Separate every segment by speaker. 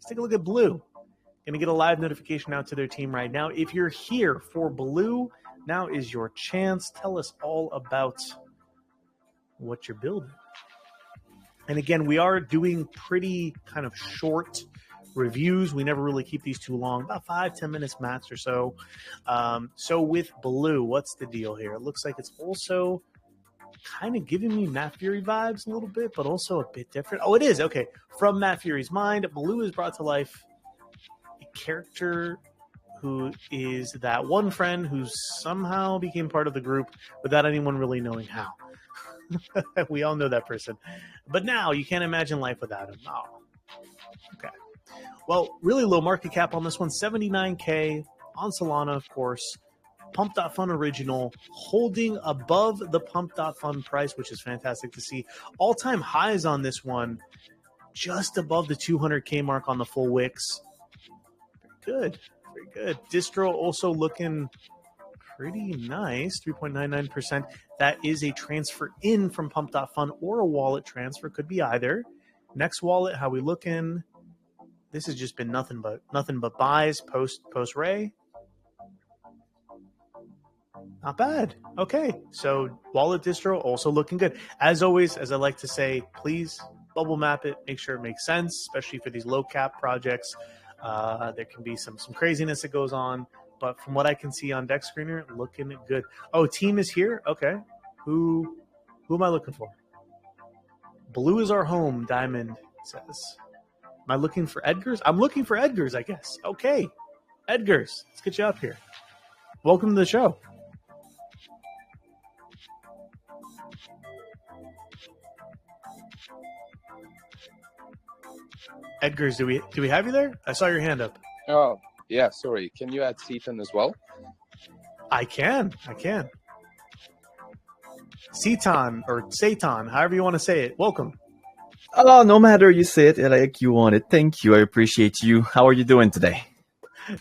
Speaker 1: Let's take a look at BLU. Going to get a live notification out to their team right now. If you're here for BLU, now is your chance. Tell us all about what you're building. And again, we are doing pretty kind of short reviews. We never really keep these too long, about 5-10 minutes max or so. So with BLU, what's the deal here? It looks like it's also kind of giving me Matt Furie vibes a little bit, but also a bit different. Oh, it is. Okay. From Matt Furie's mind, BLU is brought to life a character who is that one friend who somehow became part of the group without anyone really knowing how. We all know that person. But now you can't imagine life without him. Oh, okay. Well, really low market cap on this one, 79K on Solana, of course. Pump.fun original, holding above the Pump.fun price, which is fantastic to see. All-time highs on this one, just above the 200K mark on the full wicks. Very good, very good. Distro also looking pretty nice, 3.99%. That is a transfer in from Pump.fun or a wallet transfer, could be either. Next wallet, how we looking? This has just been nothing but buys post Ray. Not bad. Okay, so wallet distro also looking good. As always, as I like to say, please bubble map it. Make sure it makes sense, especially for these low cap projects. There can be some craziness that goes on, but from what I can see on Deck Screener, looking good. Oh, team is here. Okay, who am I looking for? BLU is our home. Diamond says. Am I looking for Edgars? I'm looking for Edgars, I guess. Okay, Edgars, let's get you up here. Welcome to the show. Edgars, do we have you there? I saw your hand up.
Speaker 2: Oh, yeah, sorry. Can you add Seaton as well?
Speaker 1: I can. Seaton or Satan, however you want to say it. Welcome.
Speaker 3: Oh, no matter you say it like you want it. Thank you. I appreciate you. How are you doing today?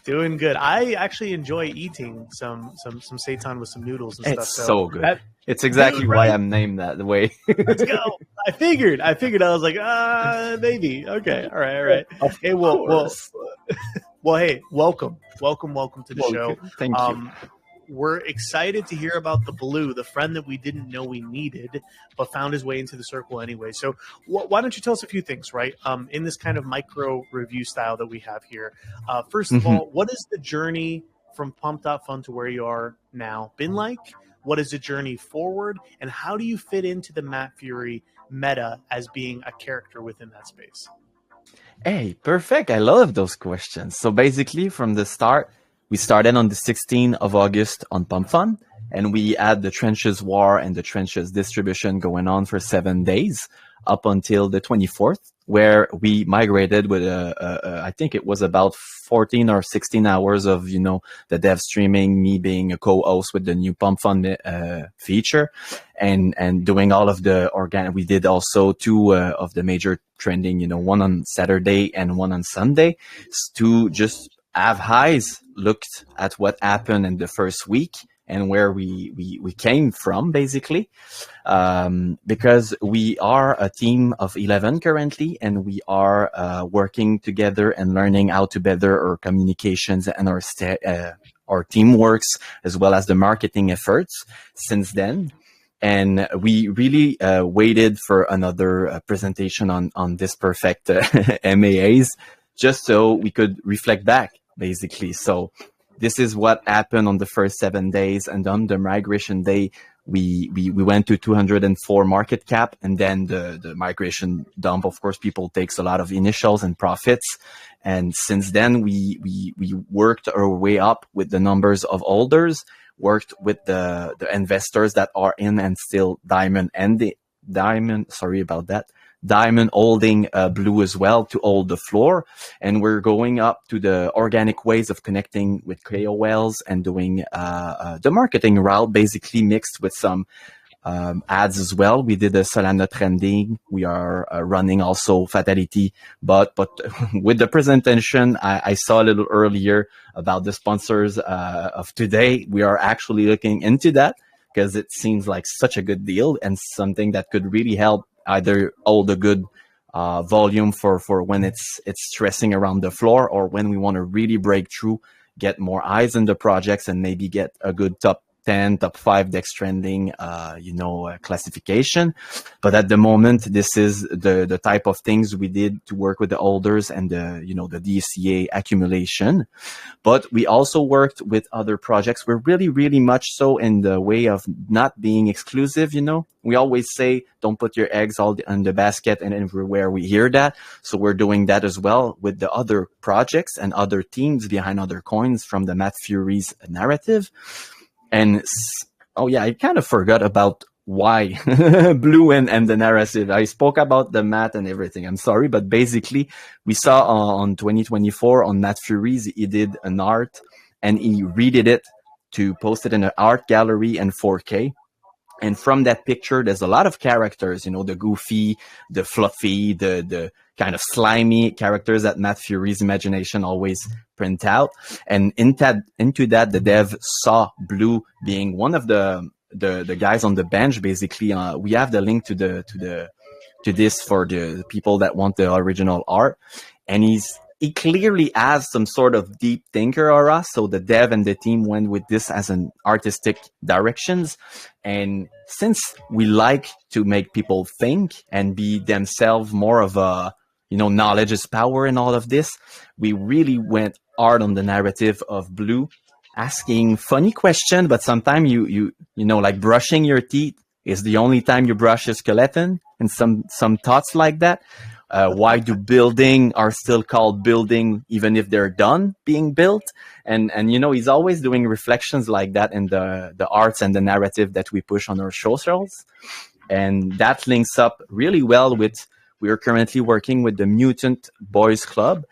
Speaker 1: Doing good. I actually enjoy eating some seitan with some noodles and stuff.
Speaker 3: It's so good. It's exactly why I'm named that way.
Speaker 1: Let's go. I figured. I was like, maybe. Okay. All right. Hey, well, hey, welcome to the show.
Speaker 3: Thank you.
Speaker 1: We're excited to hear about the BLU, the friend that we didn't know we needed, but found his way into the circle anyway. So why don't you tell us a few things, right? In this kind of micro review style that we have here. First of all, what is the journey from Pump.fun to where you are now been like? What is the journey forward? And how do you fit into the Matt Furie meta as being a character within that space?
Speaker 3: Hey, perfect. I love those questions. So basically from the start, we started on the 16th of August on PumpFun, and we had the Trenches War and the Trenches distribution going on for 7 days up until the 24th, where we migrated with I think it was about 14 or 16 hours of, the dev streaming, me being a co-host with the new PumpFun feature and doing all of the organic. We did also 2 of the major trending, one on Saturday and one on Sunday to just have highs, looked at what happened in the first week and where we came from, basically, because we are a team of 11 currently, and we are working together and learning how to better our communications and our teamworks, as well as the marketing efforts since then. And we really waited for another presentation on this perfect MAAs, just so we could reflect back, basically. So this is what happened on the first 7 days, and on the migration day, we went to 204 market cap, and then the migration dump. Of course, people takes a lot of initials and profits, and since then we worked our way up with the numbers of holders, worked with the investors that are in and still diamond holding BLU as well to hold the floor. And we're going up to the organic ways of connecting with KOLs and doing the marketing route, basically mixed with some ads as well. We did a Solana trending. We are running also Fatality, but with the presentation I saw a little earlier about the sponsors of today, we are actually looking into that because it seems like such a good deal and something that could really help either hold a good volume for when it's stressing around the floor, or when we want to really break through, get more eyes in the projects, and maybe get a good top 10, top 5 DEX trending, classification. But at the moment, this is the type of things we did to work with the holders and the DCA accumulation. But we also worked with other projects. We're really, really much so in the way of not being exclusive. We always say, don't put your eggs all in the basket, and everywhere we hear that. So we're doing that as well with the other projects and other teams behind other coins from the Matt Furie's narrative. And I kind of forgot about why Blue and the narrative. I spoke about the Matt and everything. I'm sorry, but basically we saw on 2024 on Matt Furie's, he did an art and he redid it to post it in an art gallery in 4K. And from that picture, there's a lot of characters, the goofy, the fluffy, the kind of slimy characters that Matt Furie's imagination always print out. And into that, the dev saw Blue being one of the guys on the bench. Basically, we have the link to this for the people that want the original art. And he clearly has some sort of deep thinker aura. So the dev and the team went with this as an artistic directions. And since we like to make people think and be themselves more of a, knowledge is power and all of this, we really went hard on the narrative of Blue, asking funny questions, but sometimes you like brushing your teeth is the only time you brush a skeleton, and some thoughts like that. Why do building are still called building even if they're done being built? And he's always doing reflections like that in the arts and the narrative that we push on our socials. And that links up really well with, we are currently working with the Mutant Boys Club,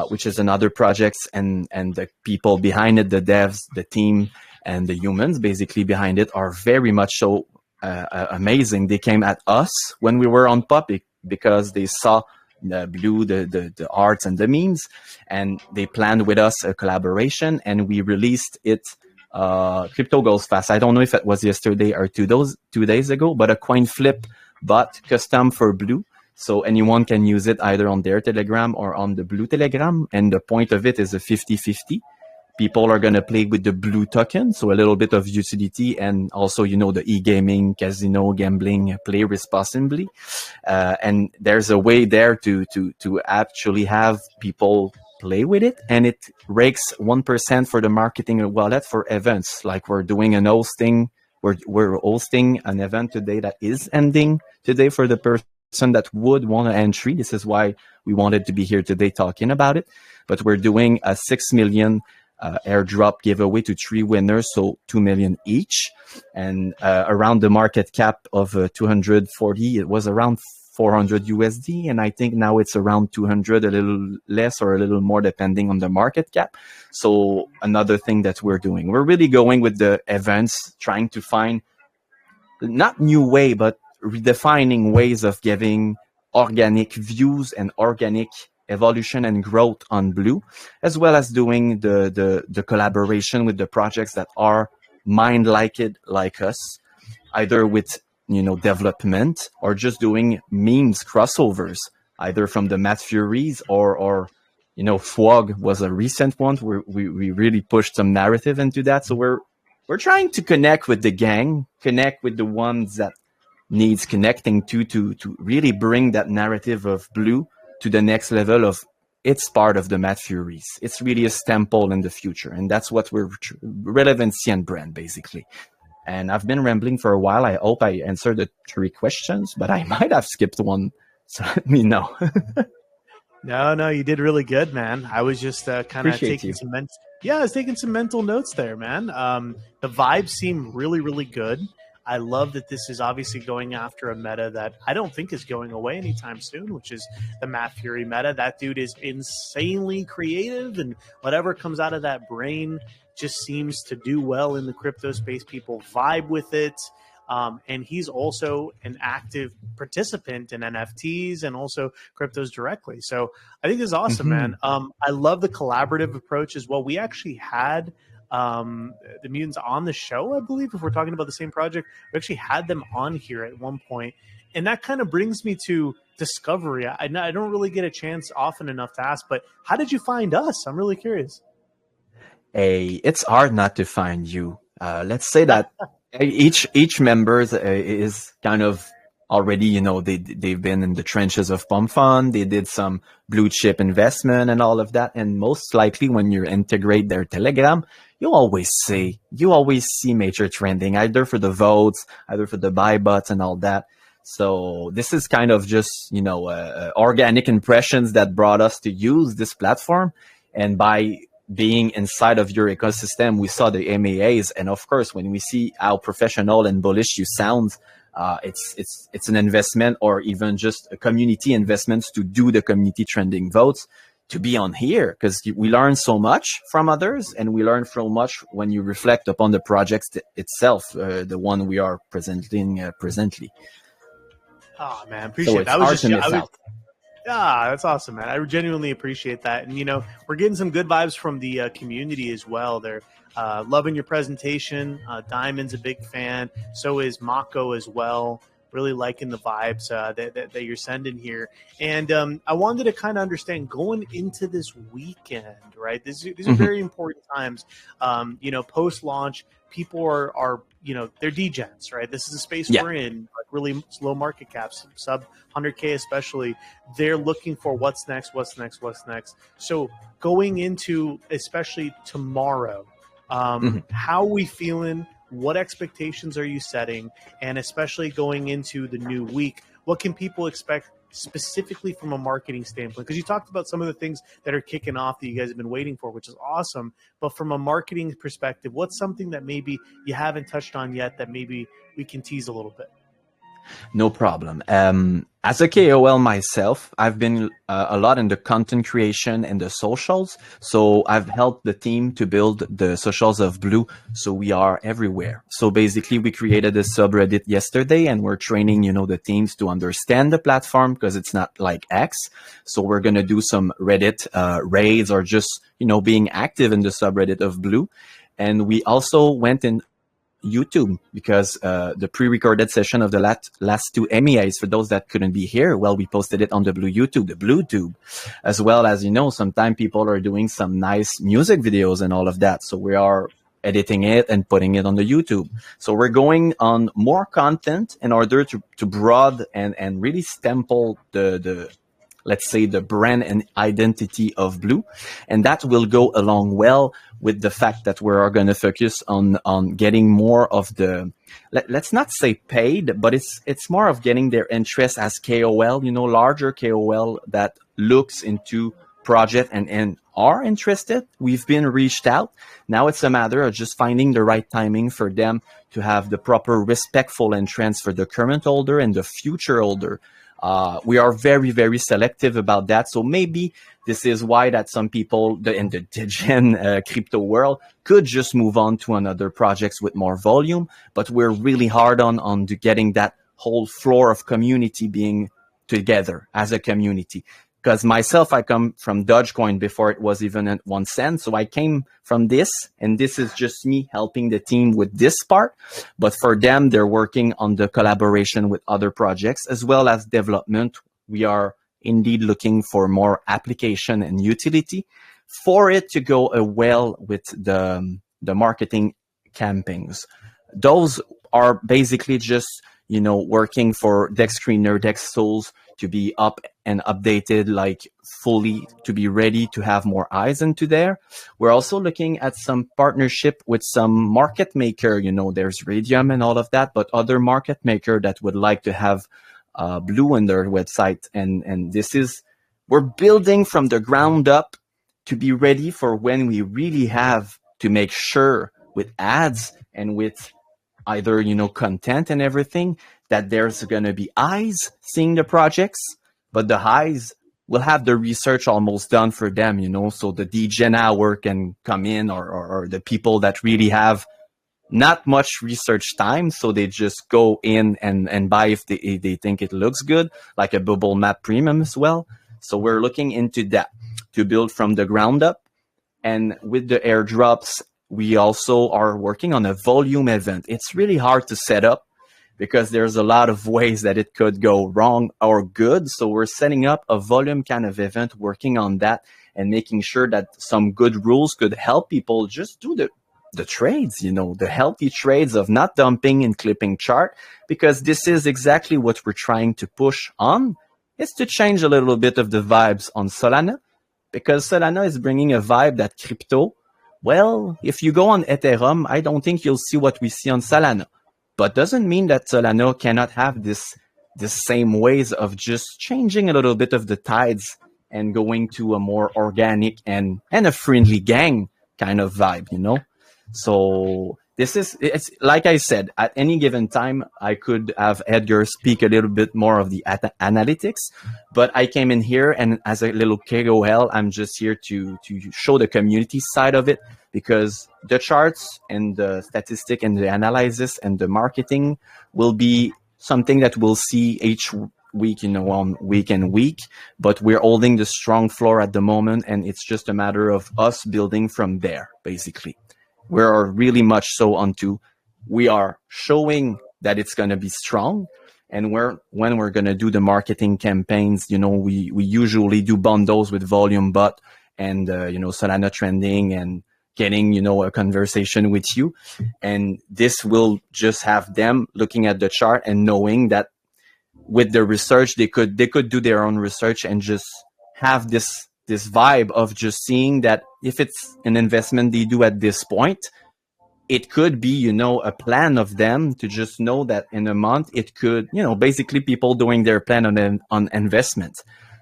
Speaker 3: which is another project, and the people behind it, the devs, the team, and the humans basically behind it are very much so amazing. They came at us when we were on Puppy because they saw the Blue, the arts and the memes, and they planned with us a collaboration, and we released it. Crypto goes fast. I don't know if it was yesterday or 2 days ago, but a coin flip bot custom for Blue. So anyone can use it either on their Telegram or on the Blue Telegram. And the point of it is a 50-50. People are going to play with the Blue token, so a little bit of utility, and also, the e-gaming, casino, gambling, play responsibly. And there's a way there to actually have people play with it, and it rakes 1% for the marketing wallet for events. Like we're doing an hosting, we're hosting an event today that is ending today for the person that would want an entry. This is why we wanted to be here today talking about it. But we're doing a 6 million airdrop giveaway to 3 winners, so 2 million each. And around the market cap of 240, it was around 400 USD. And I think now it's around 200, a little less or a little more depending on the market cap. So another thing that we're doing, we're really going with the events, trying to find not new way, but redefining ways of giving organic views and organic evolution and growth on Blue, as well as doing the collaboration with the projects that are mind like us, either with development or just doing memes crossovers, either from the Matt Furies or Fwog was a recent one where we really pushed some narrative into that. So we're trying to connect with the gang, connect with the ones that needs connecting to really bring that narrative of Blue to the next level of it's part of the Matt Furies. It's really a stample in the future. And that's what we're relevancy and brand, basically. And I've been rambling for a while. I hope I answered the 3 questions, but I might have skipped one. So let me know.
Speaker 1: No, you did really good, man. I was just kind of taking some I was taking some mental notes there, man. The vibes seem really, really good. I love that this is obviously going after a meta that I don't think is going away anytime soon, which is the Matt Furie meta. That dude is insanely creative, and whatever comes out of that brain just seems to do well in the crypto space. People vibe with it. And he's also an active participant in NFTs and also cryptos directly. So I think this is awesome, man. I love the collaborative approach as well. We actually had the Mutants on the show, I believe, if we're talking about the same project. We actually had them on here at one point. And that kind of brings me to Discovery. I don't really get a chance often enough to ask, but how did you find us? I'm really curious.
Speaker 3: Hey, it's hard not to find you. Let's say that each member is kind of already, you know, they've been in the trenches of Pump Fund. They did some blue chip investment and all of that. And most likely when you integrate their Telegram, you always see MajorTrending, either for the votes, either for the buy bots and all that. So this is kind of just, you know, organic impressions that brought us to use this platform. And by being inside of your ecosystem, we saw the MAAs. And of course, when we see how professional and bullish you sound, it's an investment, or even just a community investment to do the community trending votes, to be on here, because we learn so much from others, and we learn so much when you reflect upon the project itself, the one we are presenting presently.
Speaker 1: Oh man, appreciate that. That's awesome, man. I genuinely appreciate that. And, you know, we're getting some good vibes from the community as well. They're loving your presentation. Diamond's a big fan. So is Mako as well. Really liking the vibes that you're sending here. And I wanted to kind of understand going into this weekend, right? These are very important times. You know, post-launch, people are you know, they're degens, right? This is a space we're in, like really low market caps, sub 100K especially. They're looking for what's next. So going into, especially tomorrow, how are we feeling? What expectations are you setting? And especially going into the new week, what can people expect specifically from a marketing standpoint? Because you talked about some of the things that are kicking off that you guys have been waiting for, which is awesome. But from a marketing perspective, what's something that maybe you haven't touched on yet that maybe we can tease a little bit?
Speaker 3: No problem. As a KOL myself, I've been a lot in the content creation and the socials. So I've helped the team to build the socials of Blue. So we are everywhere. So basically we created a subreddit yesterday, and we're training, you know, the teams to understand the platform, because it's not like X. So we're going to do some Reddit raids, or just, you know, being active in the subreddit of Blue. And we also went in YouTube, because the pre-recorded session of the last two MEAs, for those that couldn't be here, well, we posted it on the Blue YouTube, the Blue Tube, as well as, you know, sometimes people are doing some nice music videos and all of that. So we are editing it and putting it on the YouTube. So we're going on more content in order to broad and really stample the let's say the brand and identity of Blue. And that will go along well with the fact that we are going to focus on getting more of the, let's not say paid, but it's more of getting their interest as KOL, you know, larger KOL that looks into project and are interested. We've been reached out. Now it's a matter of just finding the right timing for them to have the proper respectful entrance for the current holder and the future holder. We are very, very selective about that. So maybe this is why that some people in the degen crypto world could just move on to another projects with more volume. But we're really hard on getting that whole floor of community being together as a community. Because myself, I come from Dogecoin before it was even at 1 cent. So I came from this, and this is just me helping the team with this part. But for them, they're working on the collaboration with other projects as well as development. We are indeed looking for more application and utility for it to go well with the marketing campaigns. Those are basically just, you know, working for Dex Screener, Dex Souls to be up and updated, like fully to be ready to have more eyes into there. We're also looking at some partnership with some market maker, you know, there's Radium and all of that, but other market maker that would like to have Blue in their website. And this is, we're building from the ground up to be ready for when we really have to make sure with ads and with either, you know, content and everything, that there's going to be eyes seeing the projects, but the eyes will have the research almost done for them, you know, so the degen hour can come in, or the people that really have not much research time, so they just go in and buy if they think it looks good, like a bubble map premium as well. So we're looking into that to build from the ground up. And with the airdrops, we also are working on a volume event. It's really hard to set up because there's a lot of ways that it could go wrong or good. So we're setting up a volume kind of event, working on that and making sure that some good rules could help people just do the trades, you know, the healthy trades of not dumping and clipping chart, because this is exactly what we're trying to push on, is to change a little bit of the vibes on Solana, because Solana is bringing a vibe that crypto, well, if you go on Ethereum, I don't think you'll see what we see on Solana. But doesn't mean that Solana cannot have this same ways of just changing a little bit of the tides and going to a more organic and a friendly gang kind of vibe, you know? So it's like I said, at any given time, I could have Edgar speak a little bit more of the analytics, but I came in here and as a little KOL, I'm just here to show the community side of it, because the charts and the statistic and the analysis and the marketing will be something that we'll see each week, you know, on week and week, but we're holding the strong floor at the moment. And it's just a matter of us building from there, basically. We're really much so onto, we are showing that it's going to be strong. And when we're going to do the marketing campaigns, you know, we usually do bundles with Volume Bot and, you know, Solana Trending and getting, you know, a conversation with you. And this will just have them looking at the chart and knowing that with the research, they could do their own research and just have this vibe of just seeing that if it's an investment they do at this point, it could be, you know, a plan of them to just know that in a month it could, you know, basically people doing their plan on investment.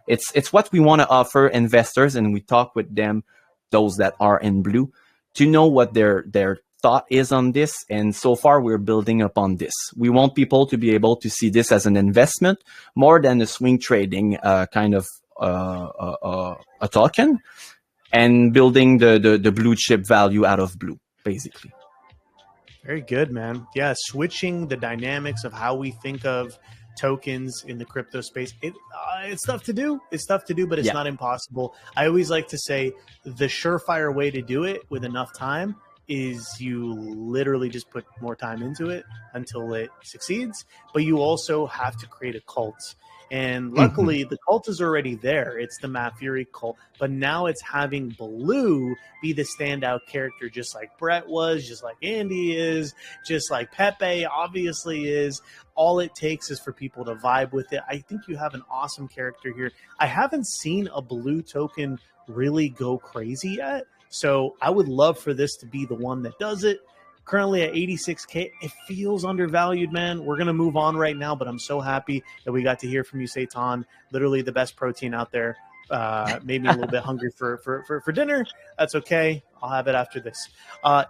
Speaker 3: It's what we want to offer investors, and we talk with them, those that are in blue, to know what their thought is on this. And so far we're building upon this. We want people to be able to see this as an investment more than a swing trading kind of a token, and building the blue chip value out of blue, basically.
Speaker 1: Very good, man. Yeah, switching the dynamics of how we think of tokens in the crypto space. It's tough to do. It's tough to do, but it's not impossible. I always like to say the surefire way to do it with enough time is you literally just put more time into it until it succeeds, but you also have to create a cult. And luckily, the cult is already there. It's the Matt Furie cult. But now it's having BLU be the standout character, just like Brett was, just like Andy is, just like Pepe obviously is. All it takes is for people to vibe with it. I think you have an awesome character here. I haven't seen a BLU token really go crazy yet. So I would love for this to be the one that does it. Currently at 86K, it feels undervalued, man. We're going to move on right now, but I'm so happy that we got to hear from you, Satan. Literally the best protein out there. Made me a little bit hungry for dinner. That's okay. I'll have it after this.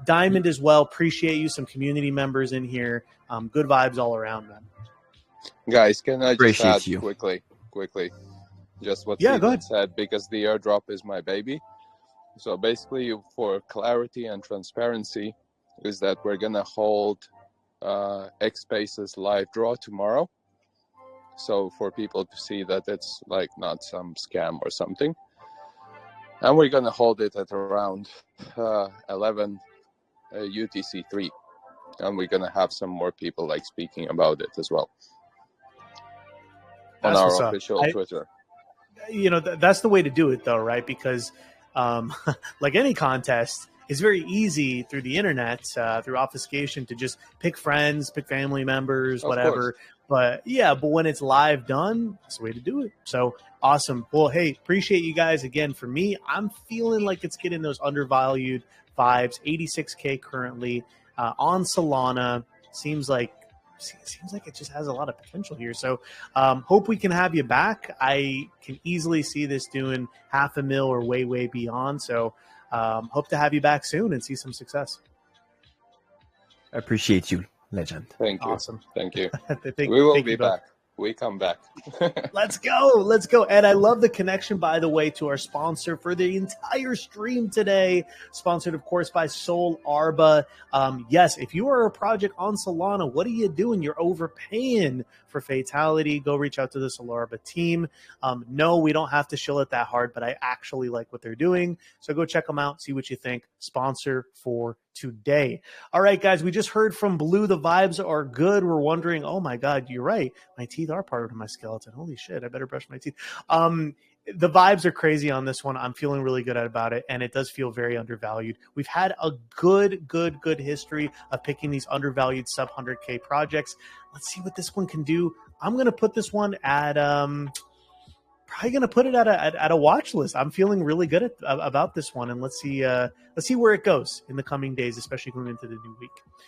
Speaker 1: Diamond as well. Appreciate you. Some community members in here. Good vibes all around, man.
Speaker 2: Guys, can I just add
Speaker 3: you.
Speaker 2: quickly, just what Satan said, because the airdrop is my baby. So basically, for clarity and transparency, is that we're gonna hold X-Spaces live draw tomorrow. So for people to see that it's like not some scam or something. And we're gonna hold it at around 11 UTC3. And we're gonna have some more people like speaking about it as well. On our official Twitter.
Speaker 1: You know, that's the way to do it though, right? Because like any contest, it's very easy through the internet, through obfuscation, to just pick friends, pick family members, whatever. But yeah, but when it's live done, that's the way to do it. So awesome. Well, hey, appreciate you guys again. For me, I'm feeling like it's getting those undervalued vibes. 86K currently on Solana. Seems like it just has a lot of potential here. So hope we can have you back. I can easily see this doing $500,000 or way beyond. So hope to have you back soon and see some success.
Speaker 3: I appreciate you, legend.
Speaker 2: Thank you.
Speaker 1: Awesome.
Speaker 2: Thank you. We will be back. We come back.
Speaker 1: Let's go. And I love the connection, by the way, to our sponsor for the entire stream today, sponsored, of course, by Sol Arba. Yes, if you are a project on Solana, what are you doing? You're overpaying for for Fatality, go reach out to the Solarba team. No, we don't have to shill it that hard, but I actually like what they're doing. So go check them out, see what you think. Sponsor for today. All right, guys, we just heard from Blue. The vibes are good. We're wondering, oh my God, you're right. My teeth are part of my skeleton. Holy shit, I better brush my teeth. The vibes are crazy on this one. I'm feeling really good about it, and it does feel very undervalued. We've had a good history of picking these undervalued sub 100K projects. Let's see what this one can do. I'm going to put this one at probably going to put it at a watch list. I'm feeling really good about this one, and let's see where it goes in the coming days, especially going into the new week.